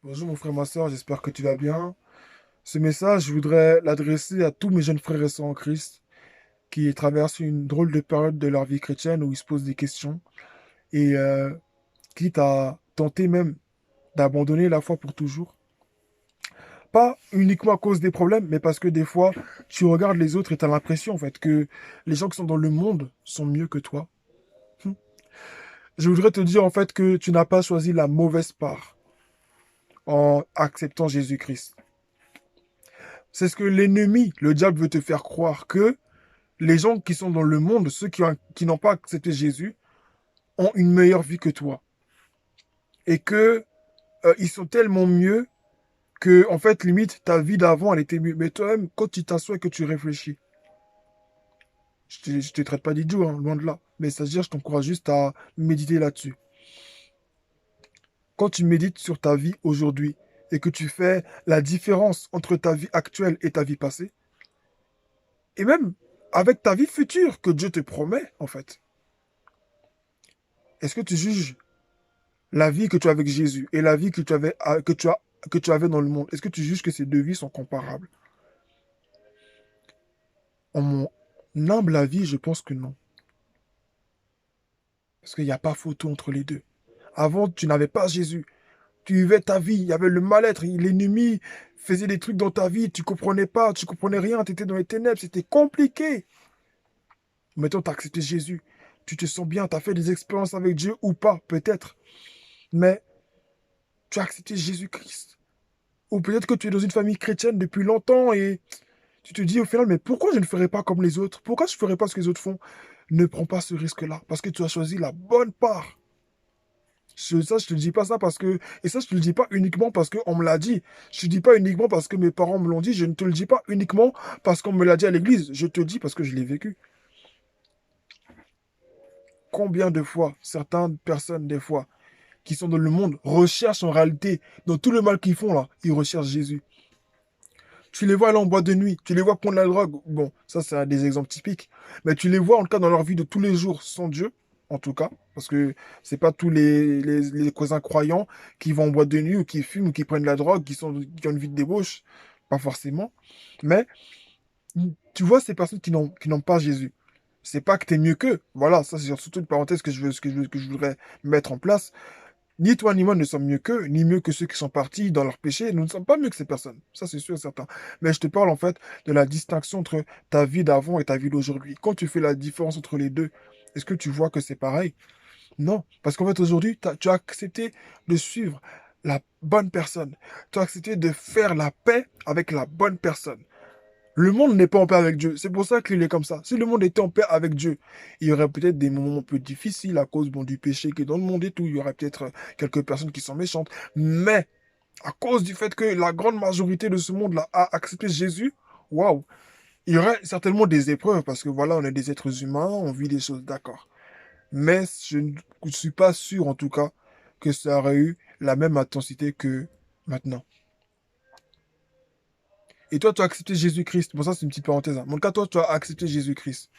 Bonjour mon frère, ma soeur, j'espère que tu vas bien. Ce message, je voudrais l'adresser à tous mes jeunes frères et sœurs en Christ qui traversent une drôle de période de leur vie chrétienne où ils se posent des questions et quitte à tenter même d'abandonner la foi pour toujours. Pas uniquement à cause des problèmes, mais parce que des fois, tu regardes les autres et tu as l'impression en fait que les gens qui sont dans le monde sont mieux que toi. Hmm. Je voudrais te dire en fait que tu n'as pas choisi la mauvaise part en acceptant Jésus-Christ. C'est ce que l'ennemi, le diable, veut te faire croire que les gens qui sont dans le monde, ceux qui n'ont pas accepté Jésus, ont une meilleure vie que toi. Et que ils sont tellement mieux que, en fait, limite, ta vie d'avant, elle était mieux. Mais toi-même, quand tu t'assois et que tu réfléchis, je te traite pas d'idiot, hein, loin de là. Mais c'est-à-dire, je t'encourage juste à méditer là-dessus. Quand tu médites sur ta vie aujourd'hui et que tu fais la différence entre ta vie actuelle et ta vie passée, et même avec ta vie future que Dieu te promet, en fait, est-ce que tu juges la vie que tu as avec Jésus et la vie que tu avais, que tu avais dans le monde, est-ce que tu juges que ces deux vies sont comparables? En mon humble avis, je pense que non. Parce qu'il n'y a pas photo entre les deux. Avant, tu n'avais pas Jésus. Tu vivais ta vie, il y avait le mal-être, l'ennemi faisait des trucs dans ta vie, tu comprenais pas, tu comprenais rien, tu étais dans les ténèbres, c'était compliqué. Maintenant, tu as accepté Jésus. Tu te sens bien, tu as fait des expériences avec Dieu ou pas, peut-être. Mais tu as accepté Jésus-Christ. Ou peut-être que tu es dans une famille chrétienne depuis longtemps et tu te dis au final, mais pourquoi je ne ferais pas comme les autres? Pourquoi je ne ferais pas ce que les autres font? Ne prends pas ce risque-là, parce que tu as choisi la bonne part. Ça, je te dis pas ça parce que... Et ça, je te le dis pas uniquement parce qu'on me l'a dit. Je te dis pas uniquement parce que mes parents me l'ont dit. Je ne te le dis pas uniquement parce qu'on me l'a dit à l'église. Je te le dis parce que je l'ai vécu. Combien de fois, certaines personnes, des fois, qui sont dans le monde, recherchent en réalité, dans tout le mal qu'ils font là, ils recherchent Jésus. Tu les vois aller en boîte de nuit, tu les vois prendre la drogue. Bon, ça, c'est des exemples typiques. Mais tu les vois, en tout cas, dans leur vie de tous les jours, sans Dieu, en tout cas. Parce que c'est pas tous les cousins croyants qui vont en boîte de nuit ou qui fument ou qui prennent la drogue, qui ont une vie de débauche. Pas forcément. Mais tu vois ces personnes qui n'ont pas Jésus. C'est pas que tu es mieux qu'eux. Voilà, ça, c'est surtout une parenthèse que je voudrais mettre en place. Ni toi ni moi ne sommes mieux qu'eux, ni mieux que ceux qui sont partis dans leur péché. Nous ne sommes pas mieux que ces personnes. Ça, c'est sûr et certain. Mais je te parle en fait de la distinction entre ta vie d'avant et ta vie d'aujourd'hui. Quand tu fais la différence entre les deux, est-ce que tu vois que c'est pareil? Non. Parce qu'en fait, aujourd'hui, tu as accepté de suivre la bonne personne. Tu as accepté de faire la paix avec la bonne personne. Le monde n'est pas en paix avec Dieu. C'est pour ça qu'il est comme ça. Si le monde était en paix avec Dieu, il y aurait peut-être des moments un peu difficiles à cause bon, du péché qui est dans le monde et tout. Il y aurait peut-être quelques personnes qui sont méchantes. Mais à cause du fait que la grande majorité de ce monde-là a accepté Jésus, waouh, il y aurait certainement des épreuves parce que voilà, on est des êtres humains, on vit des choses, d'accord. Mais je ne suis pas sûr en tout cas que ça aurait eu la même intensité que maintenant. Et toi, tu as accepté Jésus-Christ. Bon, ça, c'est une petite parenthèse, hein. Mon cas, toi, tu as accepté Jésus-Christ.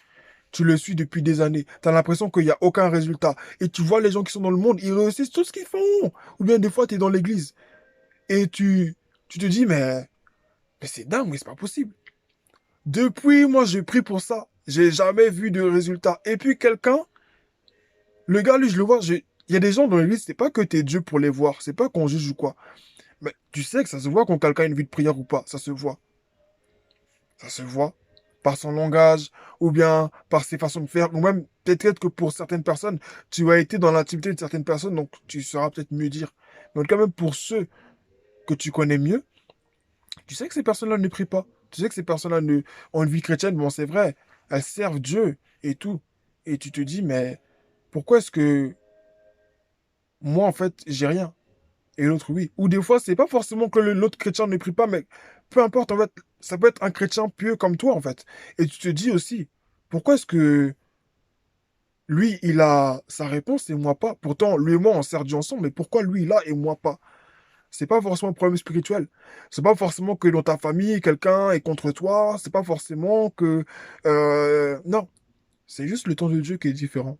Tu le suis depuis des années. Tu as l'impression qu'il n'y a aucun résultat. Et tu vois les gens qui sont dans le monde, ils réussissent tout ce qu'ils font. Ou bien des fois, tu es dans l'église. Et tu te dis, mais c'est dingue, mais c'est pas possible. Depuis, moi, j'ai pris pour ça. J'ai jamais vu de résultat. Et puis, quelqu'un, le gars, lui, je le vois, il y a des gens dans l'église, c'est pas que t'es Dieu pour les voir. C'est pas qu'on juge ou quoi. Mais tu sais que ça se voit quand quelqu'un a une vie de prière ou pas. Ça se voit. Ça se voit par son langage ou bien par ses façons de faire. Ou même peut-être que pour certaines personnes, tu as été dans l'intimité de certaines personnes, donc tu sauras peut-être mieux dire. Mais quand même pour ceux que tu connais mieux, tu sais que ces personnes-là ne prient pas. Tu sais que ces personnes-là ont une vie chrétienne. Bon, c'est vrai, elles servent Dieu et tout. Et tu te dis, mais pourquoi est-ce que moi, en fait, j'ai rien? Et l'autre, oui. Ou des fois, c'est pas forcément que l'autre chrétien ne prie pas, mais peu importe, en fait, ça peut être un chrétien pieux comme toi, en fait. Et tu te dis aussi, pourquoi est-ce que lui, il a sa réponse et moi pas? Pourtant, lui et moi, on sert Dieu ensemble, mais pourquoi lui, il a et moi pas? C'est pas forcément un problème spirituel. C'est pas forcément que dans ta famille, quelqu'un est contre toi. C'est pas forcément que... non. C'est juste le temps de Dieu qui est différent.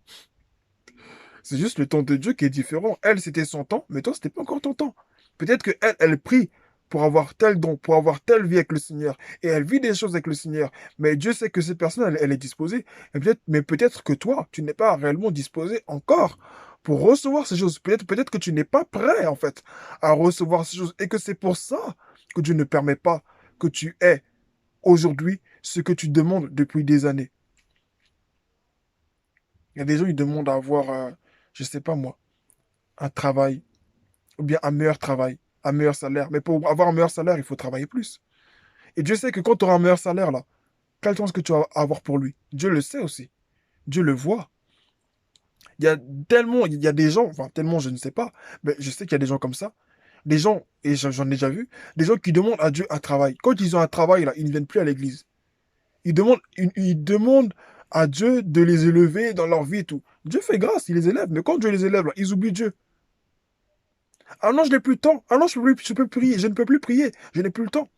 C'est juste le temps de Dieu qui est différent. Elle, c'était son temps, mais toi, c'était pas encore ton temps. Peut-être qu'elle, elle prie pour avoir tel don, pour avoir telle vie avec le Seigneur. Et elle vit des choses avec le Seigneur. Mais Dieu sait que cette personne, elle est disposée. Mais peut-être que toi, tu n'es pas réellement disposé encore pour recevoir ces choses. Peut-être que tu n'es pas prêt, en fait, à recevoir ces choses. Et que c'est pour ça que Dieu ne permet pas que tu aies aujourd'hui ce que tu demandes depuis des années. Il y a des gens qui demandent à avoir, je sais pas moi, un travail, ou bien un meilleur travail, un meilleur salaire. Mais pour avoir un meilleur salaire, il faut travailler plus. Et Dieu sait que quand tu auras un meilleur salaire, là, quelle chance que tu vas avoir pour lui. Dieu le sait aussi. Dieu le voit. Il y a des gens, enfin tellement je ne sais pas, mais je sais qu'il y a des gens comme ça. Des gens, et j'en ai déjà vu, des gens qui demandent à Dieu un travail. Quand ils ont un travail, là, ils ne viennent plus à l'église. Ils demandent à Dieu de les élever dans leur vie et tout. Dieu fait grâce, il les élève. Mais quand Dieu les élève, là, ils oublient Dieu. Ah non, je n'ai plus le temps. Ah non, je peux prier. Je ne peux plus prier. Je n'ai plus le temps.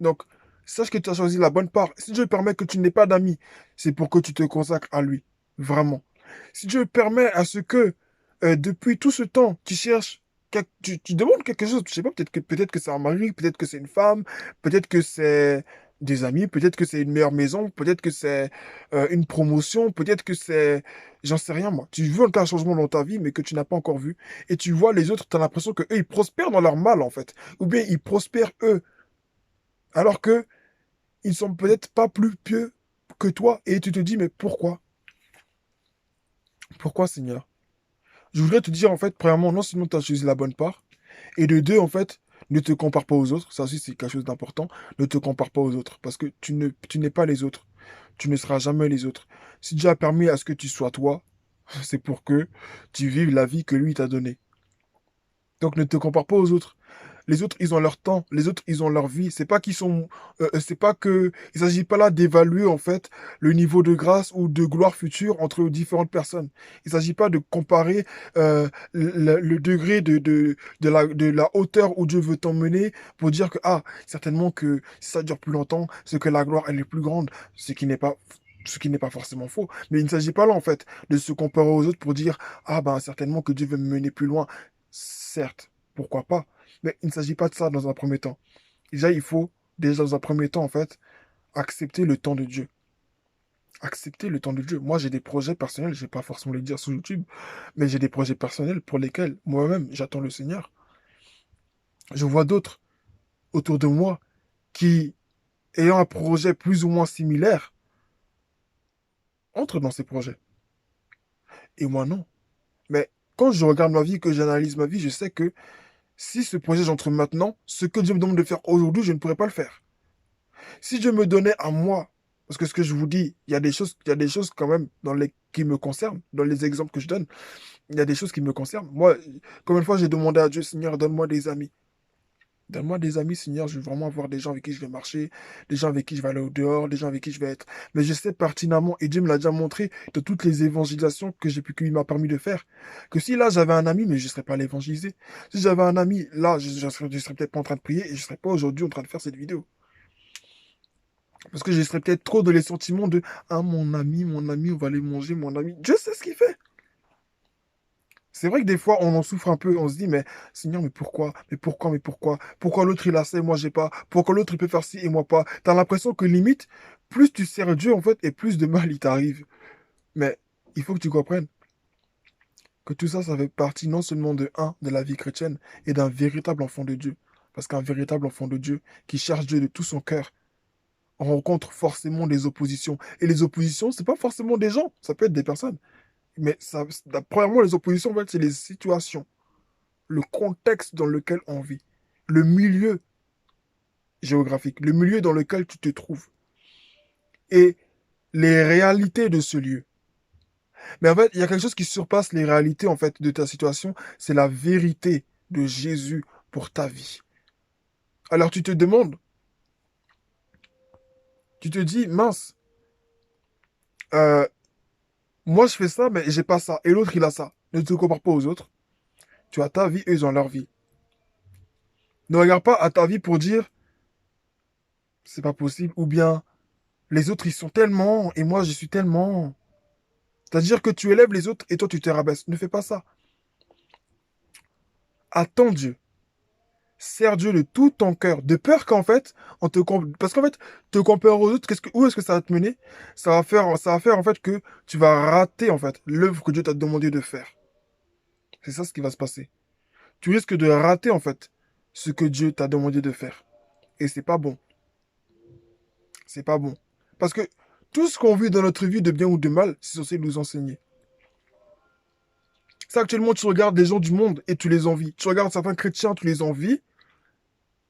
Donc, sache que tu as choisi la bonne part. Si Dieu permet que tu n'aies pas d'amis, c'est pour que tu te consacres à lui. Vraiment. Si Dieu permet à ce que, depuis tout ce temps, tu cherches, tu demandes quelque chose, je sais pas, peut-être que c'est un mari, peut-être que c'est une femme, peut-être que c'est des amis, peut-être que c'est une meilleure maison, peut-être que c'est une promotion, peut-être que c'est, j'en sais rien moi. Tu veux un changement dans ta vie, mais que tu n'as pas encore vu, et tu vois les autres, tu as l'impression que eux, ils prospèrent dans leur mal en fait, ou bien ils prospèrent eux, alors que ils sont peut-être pas plus pieux que toi, et tu te dis mais pourquoi? Pourquoi Seigneur? Je voudrais te dire, en fait, premièrement, non seulement tu as choisi la bonne part, et de deux, en fait, ne te compare pas aux autres. Ça aussi, c'est quelque chose d'important. Ne te compare pas aux autres, parce que tu n'es pas les autres. Tu ne seras jamais les autres. Si Dieu a permis à ce que tu sois toi, c'est pour que tu vives la vie que lui t'a donnée. Donc ne te compare pas aux autres. Les autres, ils ont leur temps. Les autres, ils ont leur vie. C'est pas qu'ils sont, c'est pas que, il s'agit pas là d'évaluer, en fait, le niveau de grâce ou de gloire future entre différentes personnes. Il s'agit pas de comparer, le degré de la hauteur où Dieu veut t'emmener pour dire que, ah, certainement que si ça dure plus longtemps, c'est que la gloire, elle est plus grande. Ce qui n'est pas forcément faux. Mais il ne s'agit pas là, en fait, de se comparer aux autres pour dire, ah, ben, certainement que Dieu veut me mener plus loin. Certes, pourquoi pas? Mais il ne s'agit pas de ça dans un premier temps. Déjà, il faut, déjà dans un premier temps, en fait, accepter le temps de Dieu. Accepter le temps de Dieu. Moi, j'ai des projets personnels, je vais pas forcément les dire sur YouTube, mais j'ai des projets personnels pour lesquels moi-même, j'attends le Seigneur. Je vois d'autres autour de moi qui, ayant un projet plus ou moins similaire, entrent dans ces projets. Et moi, non. Mais quand je regarde ma vie, que j'analyse ma vie, je sais que si ce projet j'entre maintenant, ce que Dieu me demande de faire aujourd'hui, je ne pourrais pas le faire. Si Dieu me donnait à moi, parce que ce que je vous dis, il y a des choses quand même qui me concernent, dans les exemples que je donne, il y a des choses qui me concernent. Moi, combien de fois j'ai demandé à Dieu, Seigneur, donne-moi des amis. Donne-moi des amis, Seigneur, je veux vraiment avoir des gens avec qui je vais marcher, des gens avec qui je vais aller au dehors, des gens avec qui je vais être. Mais je sais pertinemment, et Dieu me l'a déjà montré de toutes les évangélisations qu'il m'a permis de faire, que si là j'avais un ami, mais je ne serais pas allé évangéliser. Si j'avais un ami, là, je serais peut-être pas en train de prier et je ne serais pas aujourd'hui en train de faire cette vidéo. Parce que je serais peut-être trop dans les sentiments de ah, mon ami, on va aller manger, mon ami. Dieu sait ce qu'il fait. C'est vrai que des fois, on en souffre un peu. On se dit, mais Seigneur, mais pourquoi? Mais pourquoi? Mais pourquoi? Pourquoi l'autre il a ça et moi j'ai pas? Pourquoi l'autre il peut faire ci et moi pas? T'as l'impression que limite, plus tu sers Dieu en fait, et plus de mal il t'arrive. Mais il faut que tu comprennes que tout ça, ça fait partie non seulement de la vie chrétienne et d'un véritable enfant de Dieu. Parce qu'un véritable enfant de Dieu qui cherche Dieu de tout son cœur, on rencontre forcément des oppositions. Et les oppositions, c'est pas forcément des gens, ça peut être des personnes. Mais premièrement, les oppositions, en fait, c'est les situations, le contexte dans lequel on vit, le milieu géographique, le milieu dans lequel tu te trouves et les réalités de ce lieu. Mais en fait, il y a quelque chose qui surpasse les réalités, en fait, de ta situation, c'est la vérité de Jésus pour ta vie. Alors tu te demandes, tu te dis, mince, euh, moi je fais ça, mais j'ai pas ça, et l'autre il a ça. Ne te compare pas aux autres. Tu as ta vie, eux ils ont leur vie. Ne regarde pas à ta vie pour dire c'est pas possible ou bien les autres ils sont tellement et moi je suis tellement. C'est-à-dire que tu élèves les autres et toi tu te rabaisses. Ne fais pas ça. Attends Dieu. Sers Dieu de tout ton cœur, de peur qu'en fait, parce qu'en fait, te comparer aux autres, où est-ce que ça va te mener? Ça va faire en fait que tu vas rater en fait l'œuvre que Dieu t'a demandé de faire. C'est ça ce qui va se passer. Tu risques de rater en fait ce que Dieu t'a demandé de faire. Et c'est pas bon. C'est pas bon. Parce que tout ce qu'on vit dans notre vie, de bien ou de mal, c'est censé nous enseigner. Ça, actuellement, tu regardes les gens du monde et tu les envies. Tu regardes certains chrétiens, tu les envies.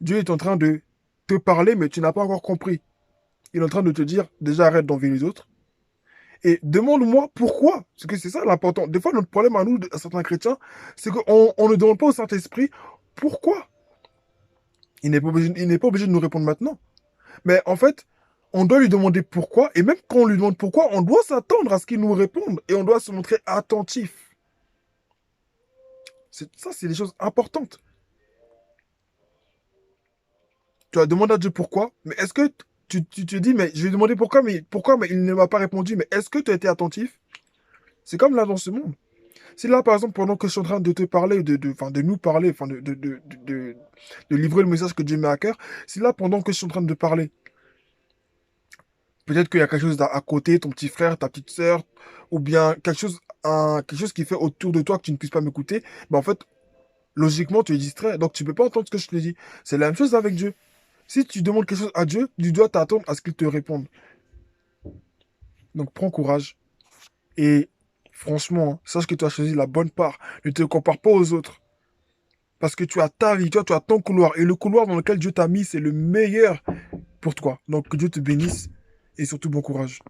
Dieu est en train de te parler, mais tu n'as pas encore compris. Il est en train de te dire, déjà arrête d'envier les autres. Et demande-moi pourquoi. Parce que c'est ça l'important. Des fois, notre problème à nous, à certains chrétiens, c'est qu'on ne demande pas au Saint-Esprit pourquoi. Il n'est pas obligé de nous répondre maintenant. Mais en fait, on doit lui demander pourquoi. Et même quand on lui demande pourquoi, on doit s'attendre à ce qu'il nous réponde. Et on doit se montrer attentif. Ça, c'est des choses importantes. Tu as demandé à Dieu pourquoi, mais est-ce que tu te dis, mais je lui ai demandé pourquoi, mais il ne m'a pas répondu, mais est-ce que tu as été attentif? C'est comme là dans ce monde. Si là, par exemple, pendant que je suis en train de te parler, enfin, de nous parler, enfin, de livrer le message que Dieu met à cœur, si là, pendant que je suis en train de parler, peut-être qu'il y a quelque chose à côté, ton petit frère, ta petite sœur, ou bien quelque chose qui fait autour de toi que tu ne puisses pas m'écouter, ben en fait, logiquement, tu es distrait, donc tu ne peux pas entendre ce que je te dis. C'est la même chose avec Dieu. Si tu demandes quelque chose à Dieu, tu dois t'attendre à ce qu'il te réponde. Donc prends courage. Et franchement, sache que tu as choisi la bonne part. Ne te compare pas aux autres. Parce que tu as ta vie, tu as ton couloir. Et le couloir dans lequel Dieu t'a mis, c'est le meilleur pour toi. Donc que Dieu te bénisse. Et surtout bon courage.